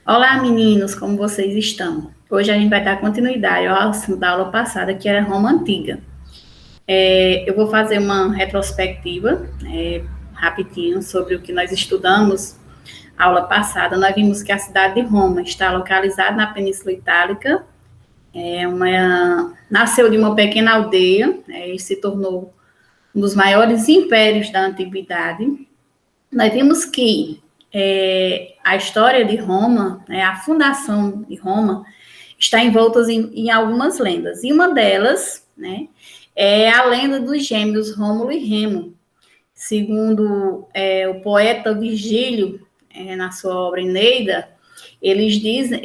Olá, meninos, como vocês estão? Hoje a gente vai dar continuidade ao assunto da aula passada, que era Roma Antiga. Eu vou fazer uma retrospectiva, rapidinho, sobre o que nós estudamos na aula passada. Nós vimos que a cidade de Roma está localizada na Península Itálica, nasceu de uma pequena aldeia, e se tornou um dos maiores impérios da antiguidade. Nós vimos que a história de Roma, a fundação de Roma, está envolta em algumas lendas. E uma delas, é a lenda dos gêmeos Rômulo e Remo. Segundo o poeta Virgílio, na sua obra Eneida, ele disse,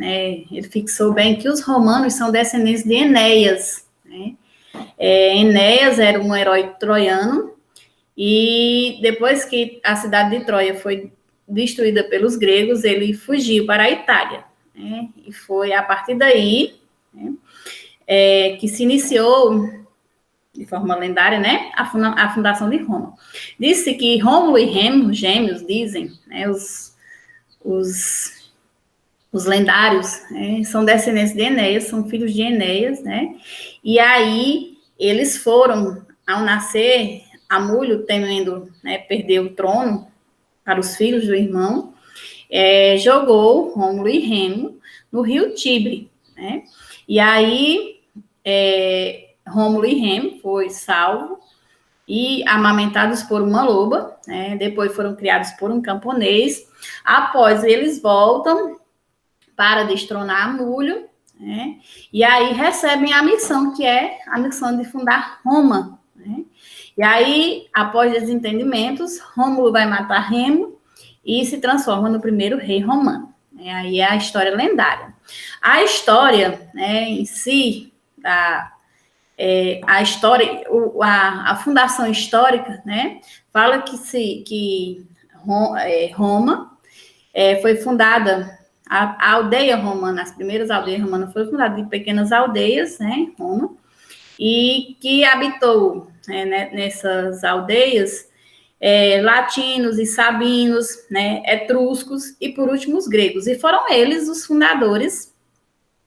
ele fixou bem que os romanos são descendentes de Enéas. Enéas era um herói troiano, e depois que a cidade de Troia foi destruída pelos gregos, ele fugiu para a Itália. E foi a partir daí que se iniciou, de forma lendária, a fundação de Roma. Disse que Rômulo e Remo, gêmeos, dizem, os lendários, são descendentes de Enéas, são filhos de Enéas, e aí eles foram, ao nascer, Amulho, temendo perder o trono para os filhos do irmão, jogou Rômulo e Remo no rio Tibre, e aí Rômulo e Remo foi salvo e amamentados por uma loba, depois foram criados por um camponês. Após eles voltam para destronar Amulho, e aí recebem a missão, que é a missão de fundar Roma. E aí, após desentendimentos, Rômulo vai matar Remo e se transforma no primeiro rei romano. Aí é a história lendária. A história em si, a história, a fundação histórica, fala que Roma foi fundada, a aldeia romana, as primeiras aldeias romanas foram fundadas de pequenas aldeias, Roma, e que habitou nessas aldeias latinos e sabinos, etruscos e, por último, os gregos. E foram eles os fundadores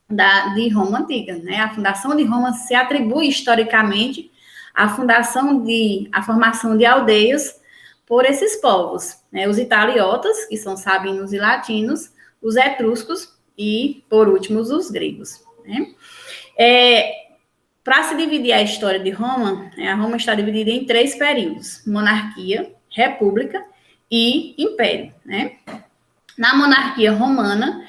de Roma Antiga. A fundação de Roma se atribui historicamente à formação de aldeias por esses povos. Os italiotas, que são sabinos e latinos, os etruscos e, por último, os gregos. Para se dividir a história de Roma, a Roma está dividida em 3 períodos: monarquia, república e império. Na monarquia romana,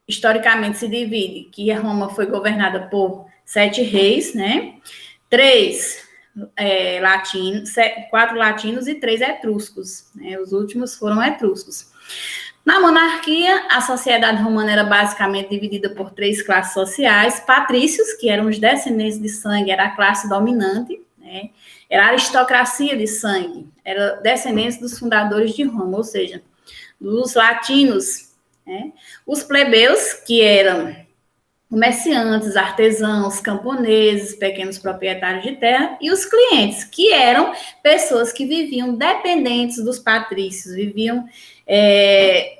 historicamente se divide que a Roma foi governada por 7 reis, 3 latinos, 4 latinos e 3 etruscos. Os últimos foram etruscos. Na monarquia, a sociedade romana era basicamente dividida por 3 classes sociais: patrícios, que eram os descendentes de sangue, era a classe dominante, era a aristocracia de sangue, era descendentes dos fundadores de Roma, ou seja, dos latinos, os plebeus, que eram comerciantes, artesãos, camponeses, pequenos proprietários de terra, e os clientes, que eram pessoas que viviam dependentes dos patrícios, viviam,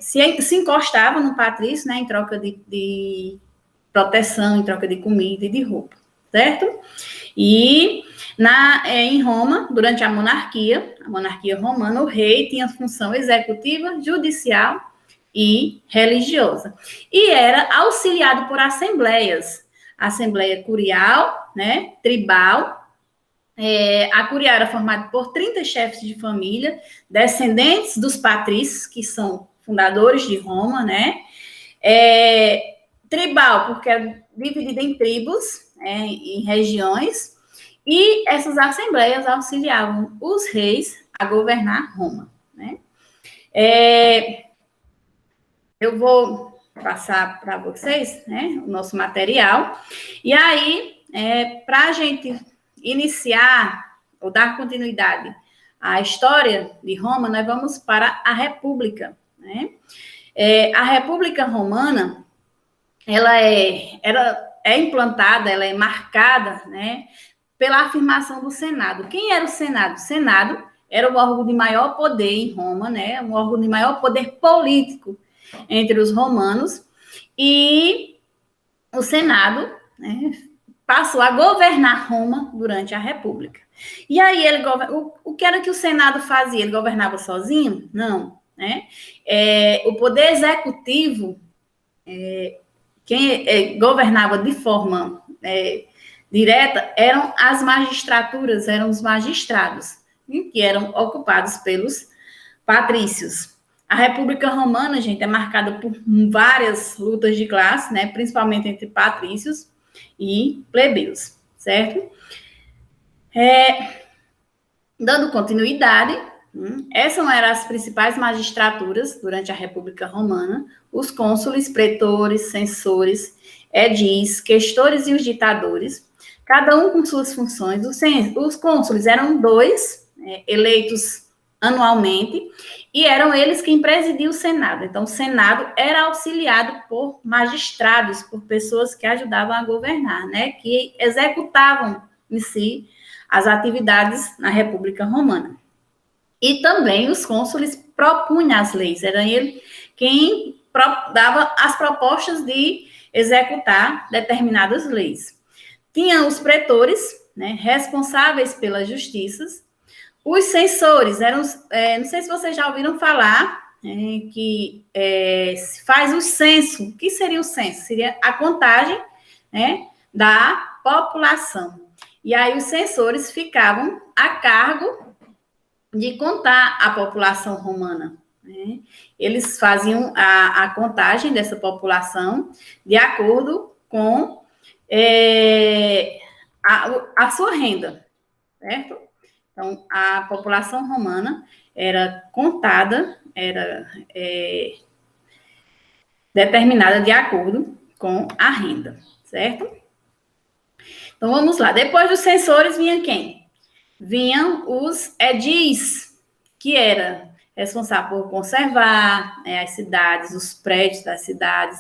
se encostavam no patrício, em troca de proteção, em troca de comida e de roupa, certo? E em Roma, durante a monarquia romana, o rei tinha função executiva, judicial e religiosa. E era auxiliado por assembleias. Assembleia curial, tribal. A curial era formada por 30 chefes de família, descendentes dos patrícios, que são fundadores de Roma, tribal, porque é dividida em tribos, em regiões, e essas assembleias auxiliavam os reis a governar Roma. Eu vou passar para vocês, o nosso material. E aí, para a gente iniciar ou dar continuidade à história de Roma, nós vamos para a República. A República Romana, ela é implantada, ela é marcada, pela afirmação do Senado. Quem era o Senado? O Senado era o órgão de maior poder em Roma, né? Um órgão de maior poder político entre os romanos, e o Senado, né, passou a governar Roma durante a República. E aí o que era que o Senado fazia? Ele governava sozinho? Não, né? O poder executivo, quem governava de forma direta eram as magistraturas, eram os magistrados, que eram ocupados pelos patrícios. A República Romana, gente, é marcada por várias lutas de classe, né, principalmente entre patrícios e plebeus, certo? Dando continuidade, essas eram as principais magistraturas durante a República Romana: os cônsules, pretores, censores, edis, questores e os ditadores, cada um com suas funções. Os cônsules eram dois, eleitos anualmente, e eram eles quem presidiam o Senado. Então, o Senado era auxiliado por magistrados, por pessoas que ajudavam a governar, né, que executavam em si as atividades na República Romana. E também os cônsules propunham as leis, era ele quem dava as propostas de executar determinadas leis. Tinha os pretores, né, responsáveis pelas justiças. Os censores eram, não sei se vocês já ouviram falar, que se faz o censo. O que seria o censo? Seria a contagem, né, da população. E aí os censores ficavam a cargo de contar a população romana, né? Eles faziam a contagem dessa população de acordo com a sua renda, certo? Então, a população romana era contada, era determinada de acordo com a renda, certo? Então, vamos lá. Depois dos censores, vinha quem? Vinham os edis, que era responsável por conservar as cidades, os prédios das cidades,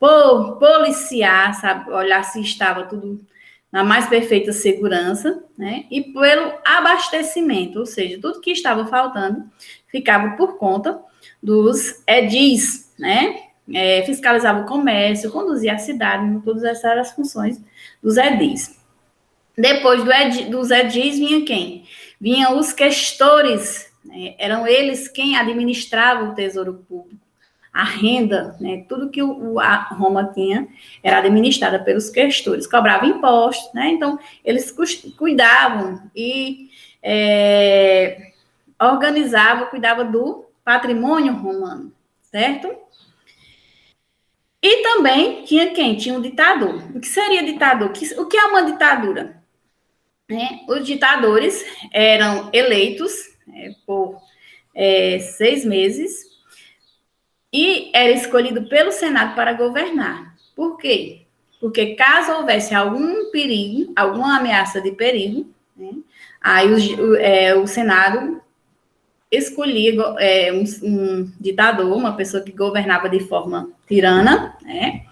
por policiar, sabe, olhar se estava tudo na mais perfeita segurança, né? E pelo abastecimento, ou seja, tudo que estava faltando ficava por conta dos edis, né? Fiscalizava o comércio, conduzia a cidade, todas essas eram as funções dos edis. Depois dos edis vinha quem? Vinham os questores, né? Eram eles quem administravam o tesouro público, a renda, né? Tudo que a Roma tinha era administrada pelos questores, cobravam impostos, né? Então, eles cuidavam e organizavam, cuidavam do patrimônio romano, certo? E também tinha quem? Tinha um ditador. O que seria ditador? O que é uma ditadura? Os ditadores eram eleitos por 6 meses e era escolhido pelo Senado para governar. Por quê? Porque caso houvesse algum perigo, alguma ameaça de perigo, né, aí o Senado escolhia um ditador, uma pessoa que governava de forma tirana, né,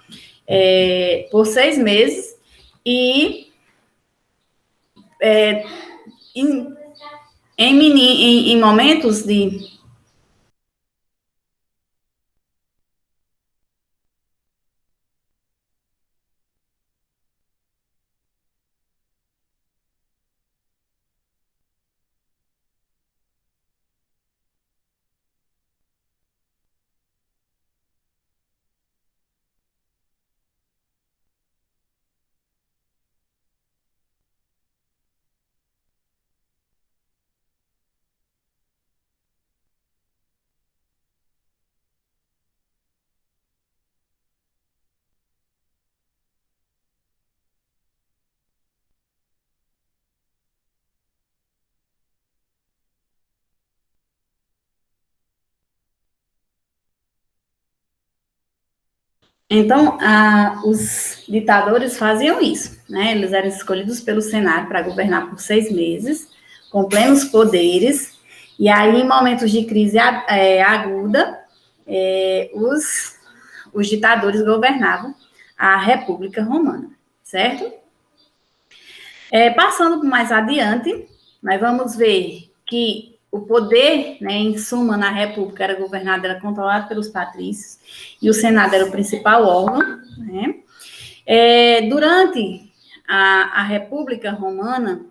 por 6 meses, e em momentos de... Então, os ditadores faziam isso, né? Eles eram escolhidos pelo Senado para governar por 6 meses, com plenos poderes, e aí, em momentos de crise aguda, os ditadores governavam a República Romana, certo? Passando mais adiante, nós vamos ver que o poder, né, em suma, na República era governado, era controlado pelos patrícios, e o Senado era o principal órgão, né? Durante a República Romana,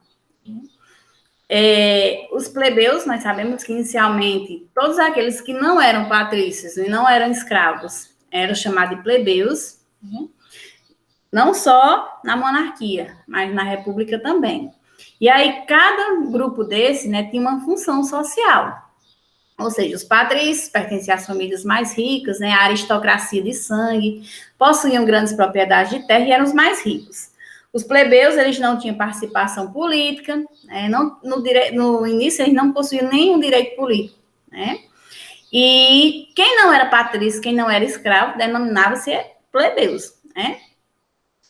os plebeus, nós sabemos que inicialmente todos aqueles que não eram patrícios e não eram escravos eram chamados de plebeus, né? Não só na monarquia, mas na República também. E aí, cada grupo desse, né, tinha uma função social. Ou seja, os patrícios pertenciam às famílias mais ricas, né, a aristocracia de sangue, possuíam grandes propriedades de terra e eram os mais ricos. Os plebeus, eles não tinham participação política, né, no início eles não possuíam nenhum direito político, né? E quem não era patrício, quem não era escravo, denominava-se plebeus, né?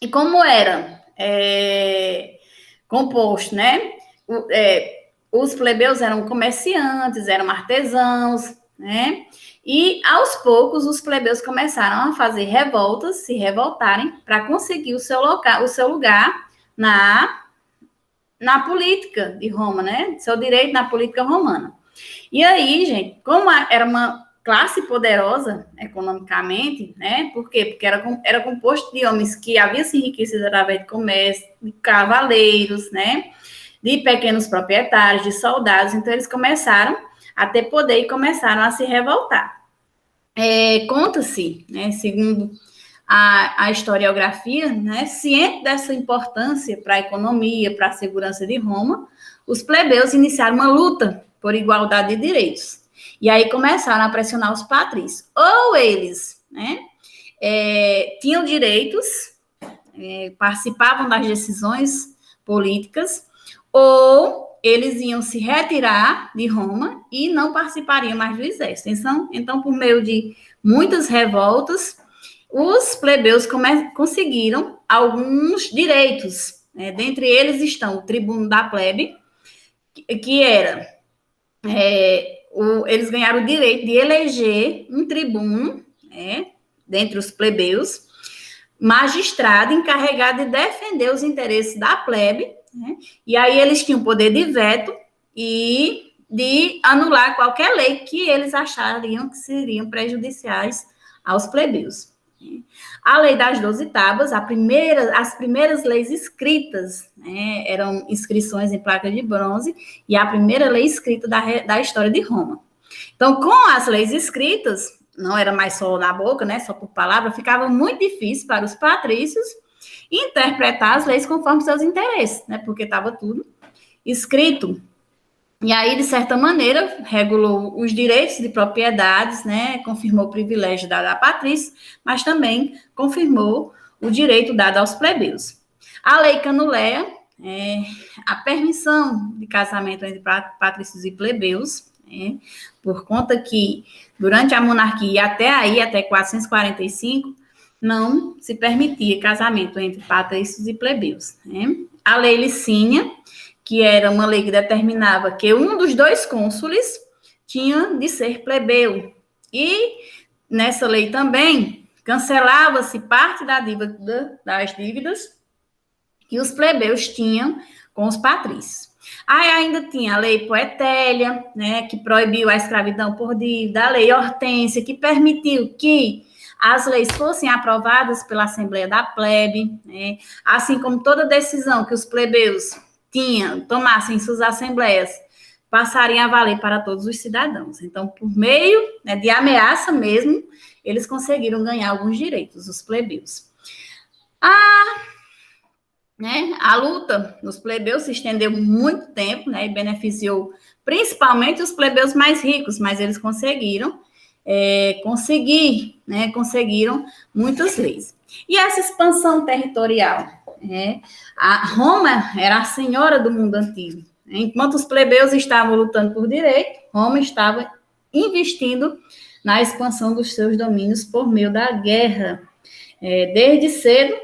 E como era composto, né? Os plebeus eram comerciantes, eram artesãos, né? E, aos poucos, os plebeus começaram a fazer revoltas, se revoltarem, para conseguir o seu lugar na política de Roma, né? Seu direito na política romana. E aí, gente, como era uma classe poderosa economicamente, né? Por quê? Porque era composto de homens que haviam se enriquecido através de comércio, de cavaleiros, né? De pequenos proprietários, de soldados. Então, eles começaram a ter poder e começaram a se revoltar. Conta-se, né, segundo a historiografia, né, ciente dessa importância para a economia, para a segurança de Roma, os plebeus iniciaram uma luta por igualdade de direitos. E aí começaram a pressionar os patrícios. Ou eles, né, tinham direitos, participavam das decisões políticas, ou eles iam se retirar de Roma e não participariam mais do exército. Então, por meio de muitas revoltas, os plebeus conseguiram alguns direitos, né? Dentre eles estão o tribuno da plebe, que era... eles ganharam o direito de eleger um tribuno, né, dentre os plebeus, magistrado encarregado de defender os interesses da plebe, né? E aí eles tinham poder de veto e de anular qualquer lei que eles achariam que seriam prejudiciais aos plebeus. A lei das 12 tábuas, as primeiras leis escritas, né, eram inscrições em placa de bronze, e a primeira lei escrita da história de Roma. Então, com as leis escritas, não era mais só na boca, né, só por palavra, ficava muito difícil para os patrícios interpretar as leis conforme seus interesses, né, porque estava tudo escrito. E aí, de certa maneira, regulou os direitos de propriedades, né, confirmou o privilégio dado a patrícios, mas também confirmou o direito dado aos plebeus. A lei Canuleia, a permissão de casamento entre patrícios e plebeus, por conta que, durante a monarquia, até 445, não se permitia casamento entre patrícios e plebeus, né? A lei Licínia, que era uma lei que determinava que um dos dois cônsules tinha de ser plebeu. E nessa lei também cancelava-se parte das dívidas que os plebeus tinham com os patrícios. Aí ainda tinha a lei Poetélia, né, que proibiu a escravidão por dívida, a lei Hortência, que permitiu que as leis fossem aprovadas pela Assembleia da Plebe, né, assim como toda decisão que os plebeus tomassem em suas assembleias, passariam a valer para todos os cidadãos. Então, por meio, né, de ameaça mesmo, eles conseguiram ganhar alguns direitos, os plebeus. A luta dos plebeus se estendeu muito tempo, né, e beneficiou principalmente os plebeus mais ricos, mas eles conseguiram conseguiram muitas leis. E essa expansão territorial? A Roma era a senhora do mundo antigo. Enquanto os plebeus estavam lutando por direito, Roma estava investindo na expansão dos seus domínios por meio da guerra. Desde cedo,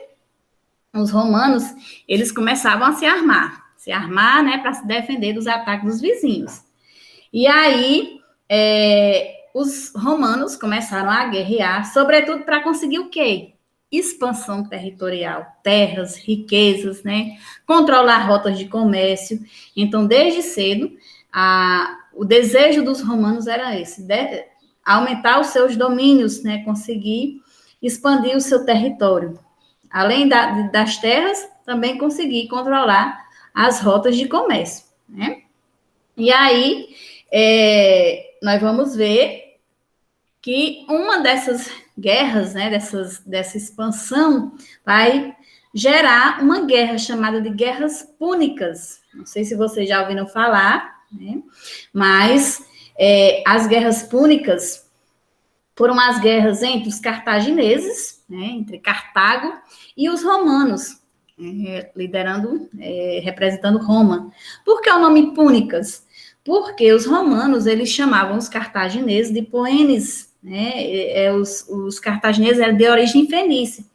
os romanos, eles começavam a se armar, né, para se defender dos ataques dos vizinhos. E aí, os romanos começaram a guerrear, sobretudo para conseguir o quê? Expansão territorial, terras, riquezas, né, controlar rotas de comércio. Então, desde cedo, o desejo dos romanos era esse, aumentar os seus domínios, né, conseguir expandir o seu território. Além das terras, também conseguir controlar as rotas de comércio, né? E aí, nós vamos ver que uma dessas guerras, né, dessa expansão, vai gerar uma guerra chamada de Guerras Púnicas. Não sei se vocês já ouviram falar, né? Mas as Guerras Púnicas foram as guerras entre os cartagineses, né, entre Cartago e os romanos, representando Roma. Por que o nome Púnicas? Porque os romanos, eles chamavam os cartagineses de poenes, né? Os cartagineses eram de origem fenícia.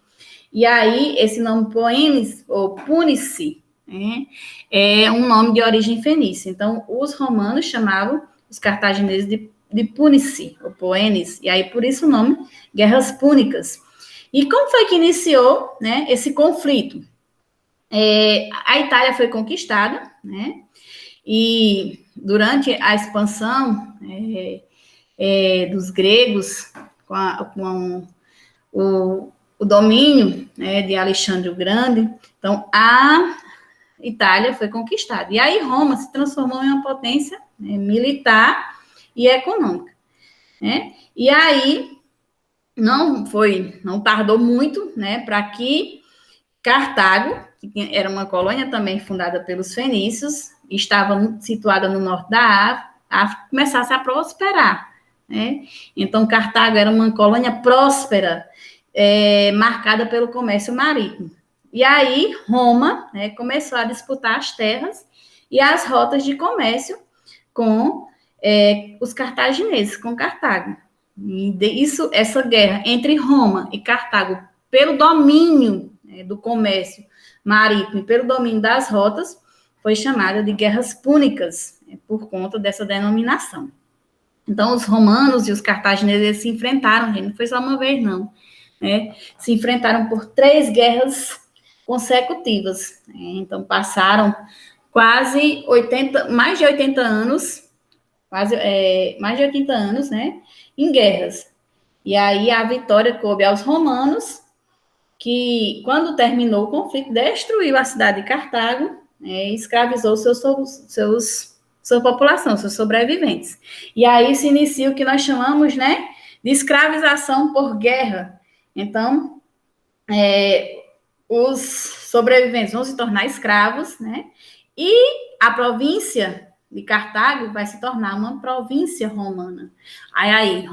E aí, esse nome poenes, ou punici, né, é um nome de origem fenícia. Então, os romanos chamavam os cartagineses de punici, ou poenes, e aí por isso o nome Guerras Púnicas. E como foi que iniciou, né, esse conflito? A Itália foi conquistada, né, e durante a expansão dos gregos, com o domínio, né, de Alexandre o Grande, então a Itália foi conquistada. E aí Roma se transformou em uma potência, né, militar e econômica, né? E aí não tardou muito, né, para que Cartago, que era uma colônia também fundada pelos fenícios, estava situada no norte da África, começasse a prosperar, né? Então Cartago era uma colônia próspera, marcada pelo comércio marítimo. E aí Roma, né, começou a disputar as terras e as rotas de comércio com os cartagineses, com Cartago. E essa guerra entre Roma e Cartago pelo domínio, né, do comércio marítimo e pelo domínio das rotas foi chamada de Guerras Púnicas, né, por conta dessa denominação. Então, os romanos e os cartagineses se enfrentaram, gente, não foi só uma vez, não, né? Se enfrentaram por 3 guerras consecutivas, né? Então, passaram mais de 80 anos, mais de 80 anos, né, em guerras. E aí a vitória coube aos romanos, que, quando terminou o conflito, destruiu a cidade de Cartago, né, e escravizou sua população, seus sobreviventes. E aí se inicia o que nós chamamos, né, de escravização por guerra. Então, os sobreviventes vão se tornar escravos, né, e a província de Cartago vai se tornar uma província romana. Aí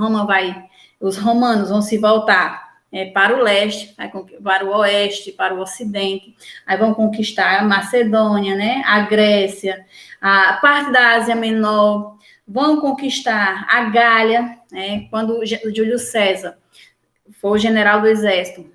os romanos vão se voltar para o leste, para o oeste, para o ocidente, aí vão conquistar a Macedônia, né, a Grécia, a parte da Ásia Menor, vão conquistar a Gália, né, quando Júlio César for o general do exército,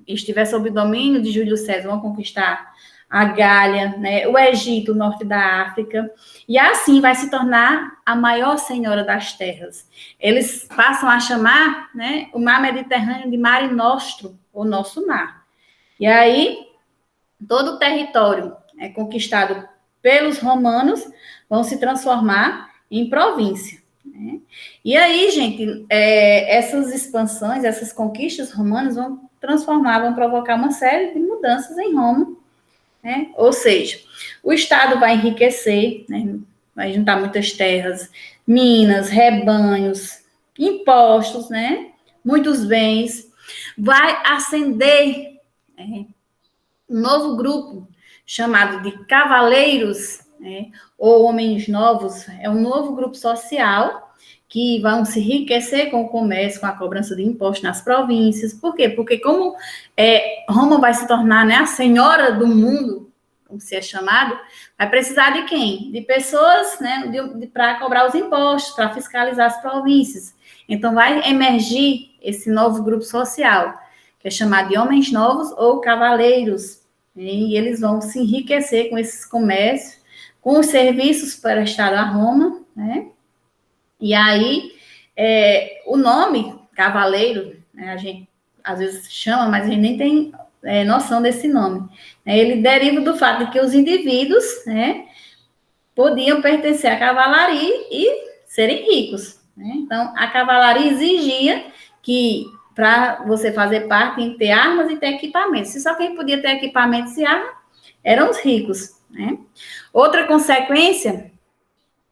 estiver sob o domínio de Júlio César, vão conquistar a Gália, né, o Egito, o norte da África, e assim vai se tornar a maior senhora das terras. Eles passam a chamar, né, o mar Mediterrâneo de Mare Nostrum, o nosso mar. E aí, todo o território conquistado pelos romanos vão se transformar em província, né? E aí, gente, essas expansões, essas conquistas romanas vão provocar uma série de mudanças em Roma, né? Ou seja, o Estado vai enriquecer, né? Vai juntar muitas terras, minas, rebanhos, impostos, né? Muitos bens. Vai ascender um novo grupo chamado de cavaleiros, né? Ou homens novos. É um novo grupo social que vão se enriquecer com o comércio, com a cobrança de impostos nas províncias. Por quê? Porque como Roma vai se tornar, né, a senhora do mundo, como se é chamado, vai precisar de quem? De pessoas, né, para cobrar os impostos, para fiscalizar as províncias. Então, vai emergir esse novo grupo social, que é chamado de homens novos ou cavaleiros, né, e eles vão se enriquecer com esses comércios, com os serviços prestados a Roma, né? E aí, o nome cavaleiro, né, a gente às vezes chama, mas a gente nem tem noção desse nome. Ele deriva do fato de que os indivíduos, né, podiam pertencer à cavalaria e serem ricos, né? Então, a cavalaria exigia que, para você fazer parte, tem que ter armas e ter equipamentos. Se só quem podia ter equipamentos e armas eram os ricos, né? Outra consequência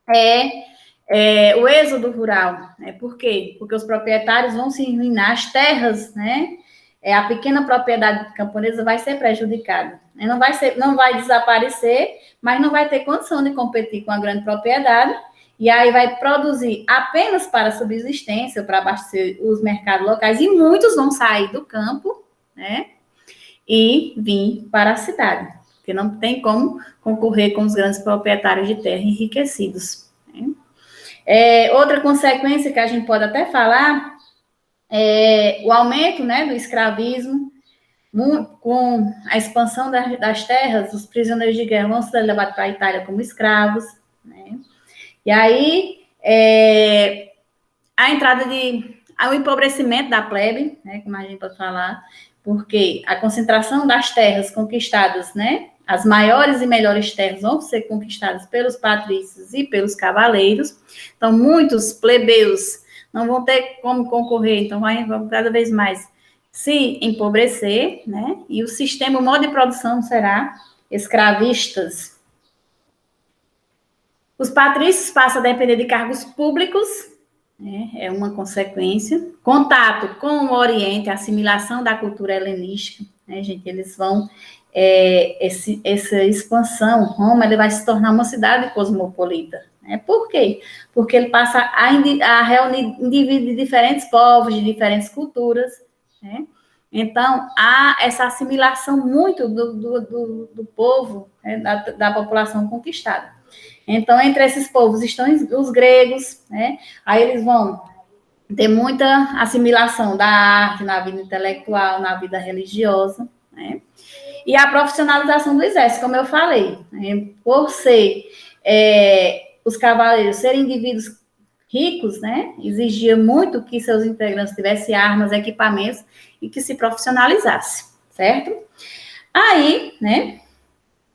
é o êxodo rural, né? Por quê? Porque os proprietários vão se ruinar, as terras, né? A pequena propriedade camponesa vai ser prejudicada. Né? Não vai desaparecer, mas não vai ter condição de competir com a grande propriedade, e aí vai produzir apenas para subsistência, para abastecer os mercados locais, e muitos vão sair do campo, né? E vir para a cidade, porque não tem como concorrer com os grandes proprietários de terra enriquecidos. Né? Outra consequência que a gente pode até falar é o aumento, né, do escravismo. Com a expansão das terras, os prisioneiros de guerra vão ser levados para a Itália como escravos, né? E aí, a entrada ao empobrecimento da plebe, né, como a gente pode falar, porque a concentração das terras conquistadas, né, as maiores e melhores terras vão ser conquistadas pelos patrícios e pelos cavaleiros, então muitos plebeus não vão ter como concorrer, então vão cada vez mais se empobrecer, né, e o modo de produção será escravistas. Os patrícios passam a depender de cargos públicos, né, é uma consequência. Contato com o Oriente, a assimilação da cultura helenística, né, gente, eles vão... essa expansão, Roma, ele vai se tornar uma cidade cosmopolita. Né? Por quê? Porque ele passa a reunir indivíduos de diferentes povos, de diferentes culturas, né? Então, há essa assimilação muito do povo, né, da população conquistada. Então, entre esses povos estão os gregos, né? Aí eles vão ter muita assimilação da arte na vida intelectual, na vida religiosa, né? E a profissionalização do exército, como eu falei, né? Por ser os cavaleiros serem indivíduos ricos, né? Exigia muito que seus integrantes tivessem armas, equipamentos e que se profissionalizasse, certo? Aí, né,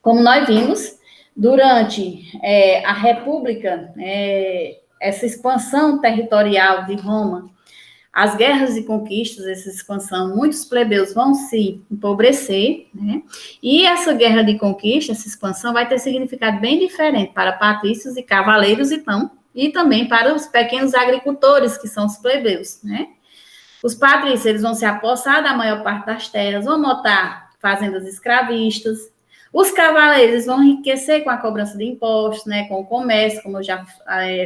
como nós vimos, durante a República, essa expansão territorial de Roma, as guerras e conquistas, essa expansão, muitos plebeus vão se empobrecer, né? E essa guerra de conquista, essa expansão, vai ter significado bem diferente para patrícios e cavaleiros, então, e também para os pequenos agricultores, que são os plebeus, né? Os patrícios, eles vão se apossar da maior parte das terras, vão montar fazendas escravistas. Os cavaleiros vão enriquecer com a cobrança de impostos, né, com o comércio, como eu já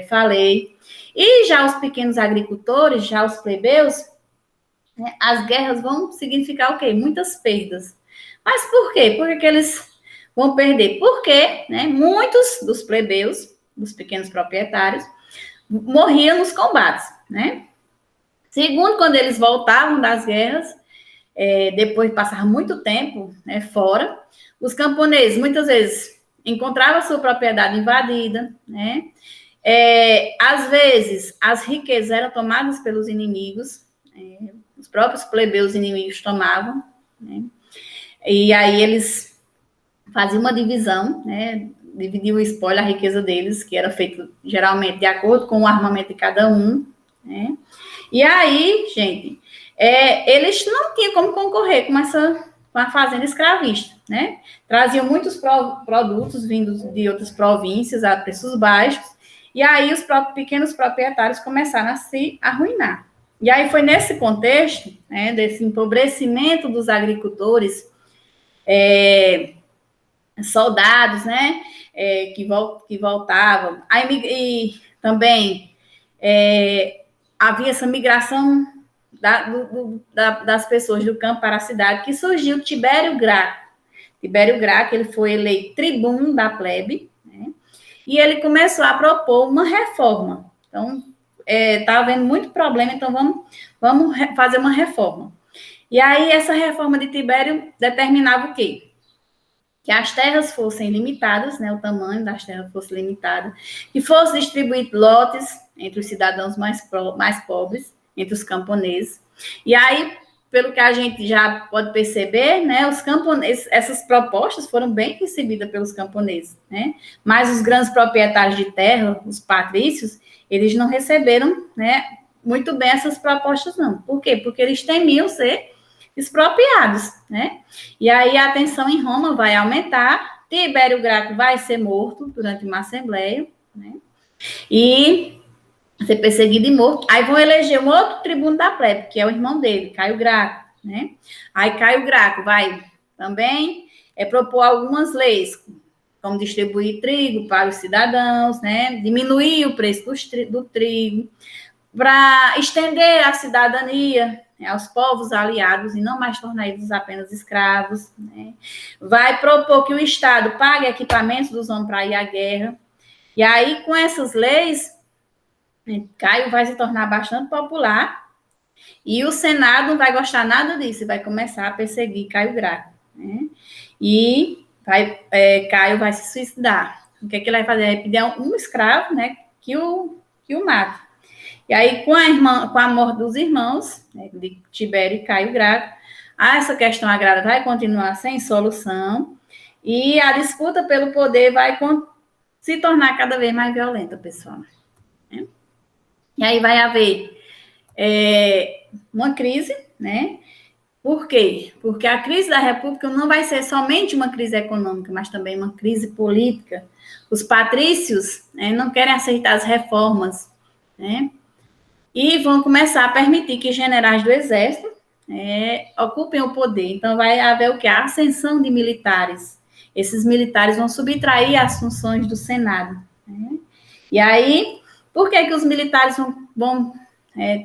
falei. E já os pequenos agricultores, já os plebeus, né, as guerras vão significar o quê? Muitas perdas. Mas por quê? Por que eles vão perder? Porque, né, muitos dos plebeus, dos pequenos proprietários, morriam nos combates, né? Segundo, quando eles voltavam das guerras, depois de passar muito tempo, né, fora, os camponeses, muitas vezes, encontravam a sua propriedade invadida, né? Às vezes, as riquezas eram tomadas pelos inimigos, os próprios plebeus inimigos tomavam, né? E aí eles faziam uma divisão, né? Dividiam o espólio, a riqueza deles, que era feito geralmente de acordo com o armamento de cada um, né? E aí, gente, eles não tinham como concorrer com a fazenda escravista, né? Traziam muitos produtos vindos de outras províncias a preços baixos, e aí os pequenos proprietários começaram a se arruinar. E aí foi nesse contexto, né, desse empobrecimento dos agricultores, soldados, né, que voltavam, e também havia essa migração das pessoas do campo para a cidade, que surgiu Tibério Graco. Tibério Graco, ele foi eleito tribuno da plebe, né? E ele começou a propor uma reforma. Então, está havendo muito problema, então vamos fazer uma reforma. E aí, essa reforma de Tibério determinava o quê? Que as terras fossem limitadas, né, o tamanho das terras fosse limitado, que fosse distribuído lotes entre os cidadãos mais pobres, entre os camponeses. E aí, pelo que a gente já pode perceber, né, os camponeses, essas propostas foram bem recebidas pelos camponeses, né? Mas os grandes proprietários de terra, os patrícios, eles não receberam, né, muito bem essas propostas, não. Por quê? Porque eles temiam ser expropriados, né? E aí a tensão em Roma vai aumentar, Tibério Graco vai ser morto durante uma assembleia, né? E ser perseguido e morto. Aí vão eleger um outro tribuno da plebe, que é o irmão dele, Caio Graco, né? Aí Caio Graco vai também propor algumas leis, como distribuir trigo para os cidadãos, né? Diminuir o preço do trigo, para estender a cidadania, né, aos povos aliados e não mais tornar eles apenas escravos, né? Vai propor que o Estado pague equipamentos dos homens para ir à guerra. E aí, com essas leis, Caio vai se tornar bastante popular e o Senado não vai gostar nada disso e vai começar a perseguir Caio Graco, né? E Caio vai se suicidar. O que é que ele vai fazer? Vai pedir um escravo, né, que o mate. E aí, com a morte dos irmãos, né, de Tibério e Caio Graco, essa questão agrária vai continuar sem solução e a disputa pelo poder vai se tornar cada vez mais violenta, pessoal. Né? E aí vai haver uma crise, né? Por quê? Porque a crise da República não vai ser somente uma crise econômica, mas também uma crise política. Os patrícios, né, não querem aceitar as reformas, né? E vão começar a permitir que generais do exército ocupem o poder. Então, vai haver o quê? A ascensão de militares. Esses militares vão subtrair as funções do Senado. Né? E aí, por que os militares vão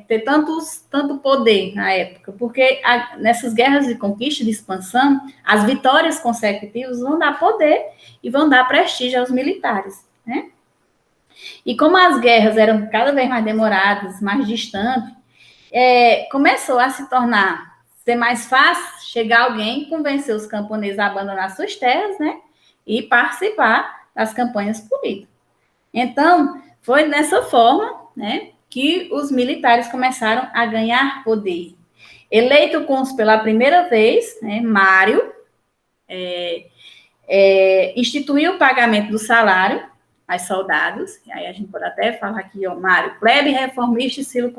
ter tanto poder na época? Porque nessas guerras de conquista, de expansão, as vitórias consecutivas vão dar poder e vão dar prestígio aos militares, né? E como as guerras eram cada vez mais demoradas, mais distantes, começou a ser mais fácil chegar alguém e convencer os camponeses a abandonar suas terras, né? E participar das campanhas políticas. Então, foi dessa forma, né, que os militares começaram a ganhar poder. Eleito cônsul pela primeira vez, né, Mário instituiu o pagamento do salário aos soldados, e aí a gente pode até falar aqui, ó, Mário, plebe reformista e estilo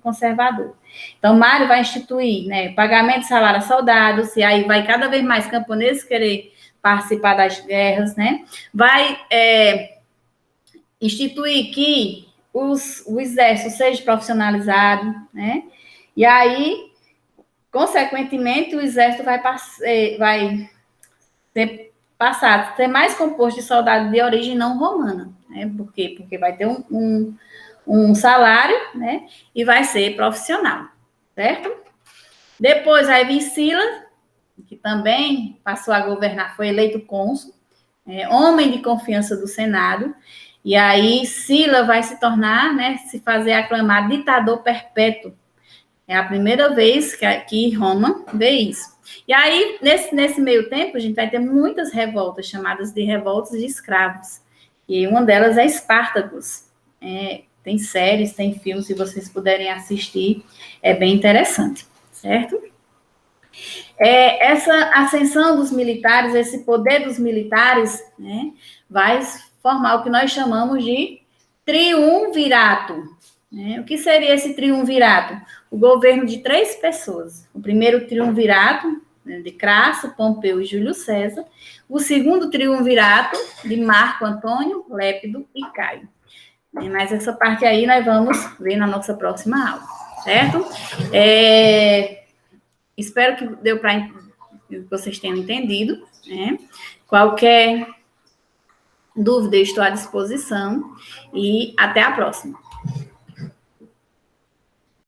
conservador. Então, Mário vai instituir, né, pagamento de salário aos soldados, e aí vai cada vez mais camponeses querer participar das guerras, né? Vai instituir que o exército seja profissionalizado, né? E aí, consequentemente, o exército vai passar a ser mais composto de soldados de origem não romana. Né? Por quê? Porque vai ter um salário, né? E vai ser profissional, certo? Depois vai vir Silas, que também passou a governar, foi eleito cônsul, homem de confiança do Senado. E aí Silas vai se tornar, né, se fazer aclamar ditador perpétuo. É a primeira vez que Roma vê isso. E aí, nesse meio tempo, a gente vai ter muitas revoltas, chamadas de revoltas de escravos. E uma delas é Espartacus. Tem séries, tem filmes, se vocês puderem assistir, é bem interessante, certo? Essa ascensão dos militares, esse poder dos militares, né, vai formar o que nós chamamos de triunvirato. O que seria esse triunvirato? O governo de 3 pessoas. O primeiro triunvirato, né, de Crasso, Pompeu e Júlio César. O segundo triunvirato, de Marco Antônio, Lépido e Caio. Mas essa parte aí nós vamos ver na nossa próxima aula, certo? Espero que vocês tenham entendido, né? Qualquer dúvida, eu estou à disposição. E até a próxima.